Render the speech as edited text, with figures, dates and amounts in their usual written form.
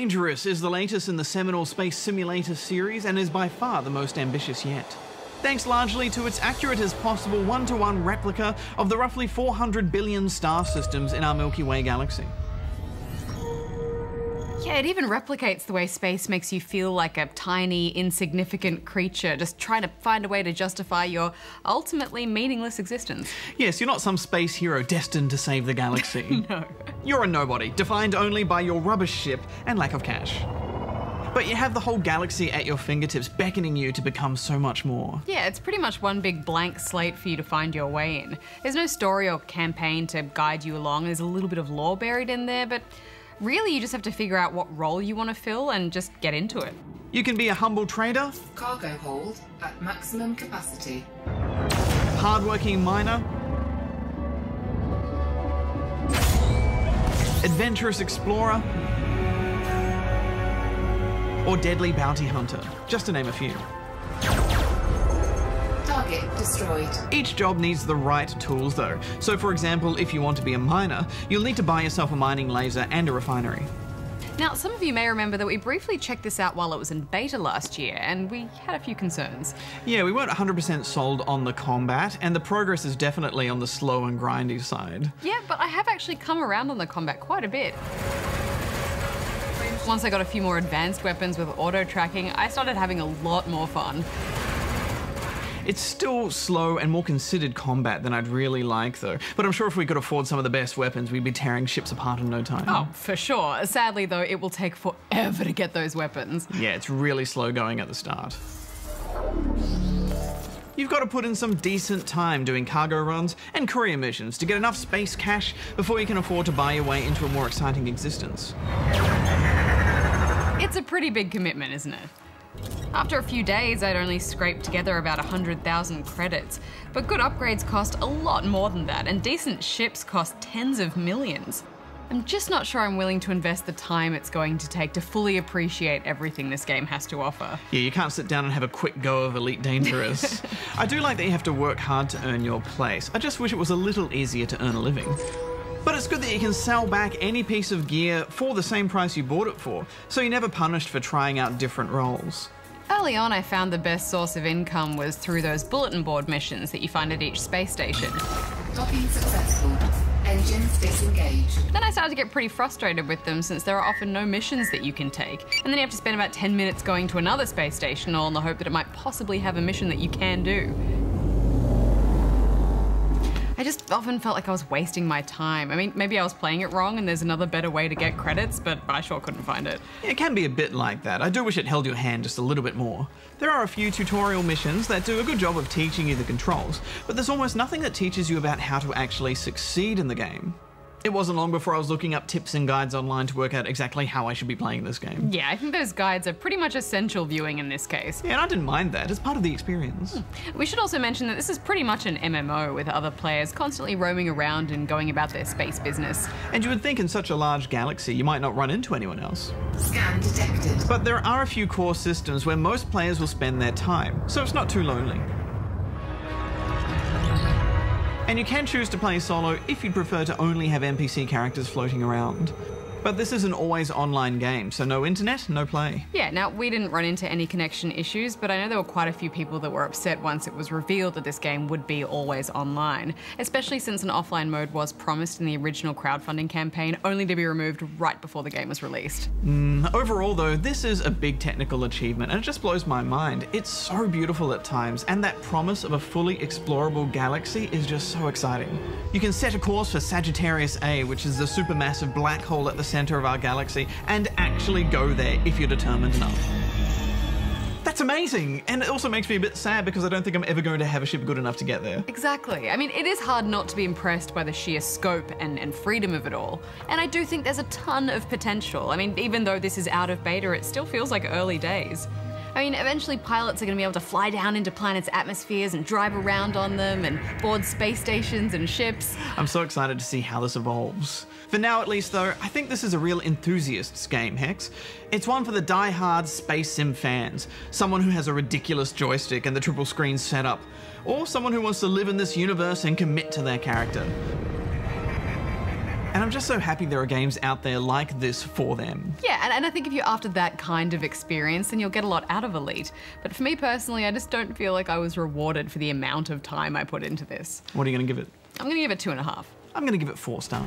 Dangerous is the latest in the seminal space simulator series and is by far the most ambitious yet. Thanks largely to its accurate as possible one-to-one replica of the roughly 400 billion star systems in our Milky Way galaxy. Yeah, it even replicates the way space makes you feel like a tiny, insignificant creature, just trying to find a way to justify your ultimately meaningless existence. Yes, you're not some space hero destined to save the galaxy. No. You're a nobody, defined only by your rubbish ship and lack of cash. But you have the whole galaxy at your fingertips, beckoning you to become so much more. Yeah, it's pretty much one big blank slate for you to find your way in. There's no story or campaign to guide you along. There's a little bit of lore buried in there, but really you just have to figure out what role you want to fill and just get into it. You can be a humble trader, Cargo hold at maximum capacity. hardworking miner, adventurous explorer, or deadly bounty hunter, just to name a few. Target destroyed. Each job needs the right tools though. So for example, if you want to be a miner, you'll need to buy yourself a mining laser and a refinery. Now, some of you may remember that we briefly checked this out while it was in beta last year, and we had a few concerns. Yeah, we weren't 100% sold on the combat, and the progress is definitely on the slow and grindy side. Yeah, but I have actually come around on the combat quite a bit. Once I got a few more advanced weapons with auto tracking, I started having a lot more fun. It's still slow and more considered combat than I'd really like though, but I'm sure if we could afford some of the best weapons, we'd be tearing ships apart in no time. Oh, for sure. Sadly though, it will take forever to get those weapons. Yeah, it's really slow going at the start. You've got to put in some decent time doing cargo runs and courier missions to get enough space cash before you can afford to buy your way into a more exciting existence. It's a pretty big commitment, isn't it? After a few days, I'd only scraped together about 100,000 credits, but good upgrades cost a lot more than that, and decent ships cost tens of millions. I'm just not sure I'm willing to invest the time it's going to take to fully appreciate everything this game has to offer. Yeah, you can't sit down and have a quick go of Elite Dangerous. I do like that you have to work hard to earn your place. I just wish it was a little easier to earn a living. But it's good that you can sell back any piece of gear for the same price you bought it for, so you're never punished for trying out different roles. Early on, I found the best source of income was through those bulletin board missions that you find at each space station. Docking successful. Engines disengaged. Then I started to get pretty frustrated with them since there are often no missions that you can take. And then you have to spend about 10 minutes going to another space station all in the hope that it might possibly have a mission that you can do. I just often felt like I was wasting my time. I mean, maybe I was playing it wrong and there's another better way to get credits, but I sure couldn't find it. It can be a bit like that. I do wish it held your hand just a little bit more. There are a few tutorial missions that do a good job of teaching you the controls, but there's almost nothing that teaches you about how to actually succeed in the game. It wasn't long before I was looking up tips and guides online to work out exactly how I should be playing this game. Yeah, I think those guides are pretty much essential viewing in this case. Yeah, and I didn't mind that. It's part of the experience. We should also mention that this is pretty much an MMO with other players constantly roaming around and going about their space business. And you would think in such a large galaxy you might not run into anyone else. Scan detected. But there are a few core systems where most players will spend their time, so it's not too lonely. And you can choose to play solo if you'd prefer to only have NPC characters floating around. But this is an always online game, so no internet, no play. Yeah, now we didn't run into any connection issues, but I know there were quite a few people that were upset once it was revealed that this game would be always online, especially since an offline mode was promised in the original crowdfunding campaign, only to be removed right before the game was released. Overall though, this is a big technical achievement and it just blows my mind. It's so beautiful at times, and that promise of a fully explorable galaxy is just so exciting. You can set a course for Sagittarius A, which is the supermassive black hole at the center of our galaxy, and actually go there if you're determined enough. That's amazing! And it also makes me a bit sad because I don't think I'm ever going to have a ship good enough to get there. Exactly. I mean, it is hard not to be impressed by the sheer scope and freedom of it all. And I do think there's a ton of potential. I mean, even though this is out of beta, it still feels like early days. I mean, eventually pilots are going to be able to fly down into planets' atmospheres and drive around on them and board space stations and ships. I'm so excited to see how this evolves. For now at least though, I think this is a real enthusiast's game, Hex. It's one for the die-hard space sim fans, someone who has a ridiculous joystick and the triple screen setup, or someone who wants to live in this universe and commit to their character. And I'm just so happy there are games out there like this for them. Yeah, and I think if you're after that kind of experience, then you'll get a lot out of Elite. But for me personally, I just don't feel like I was rewarded for the amount of time I put into this. What are you going to give it? I'm going to give it 2.5. I'm going to give it 4 stars.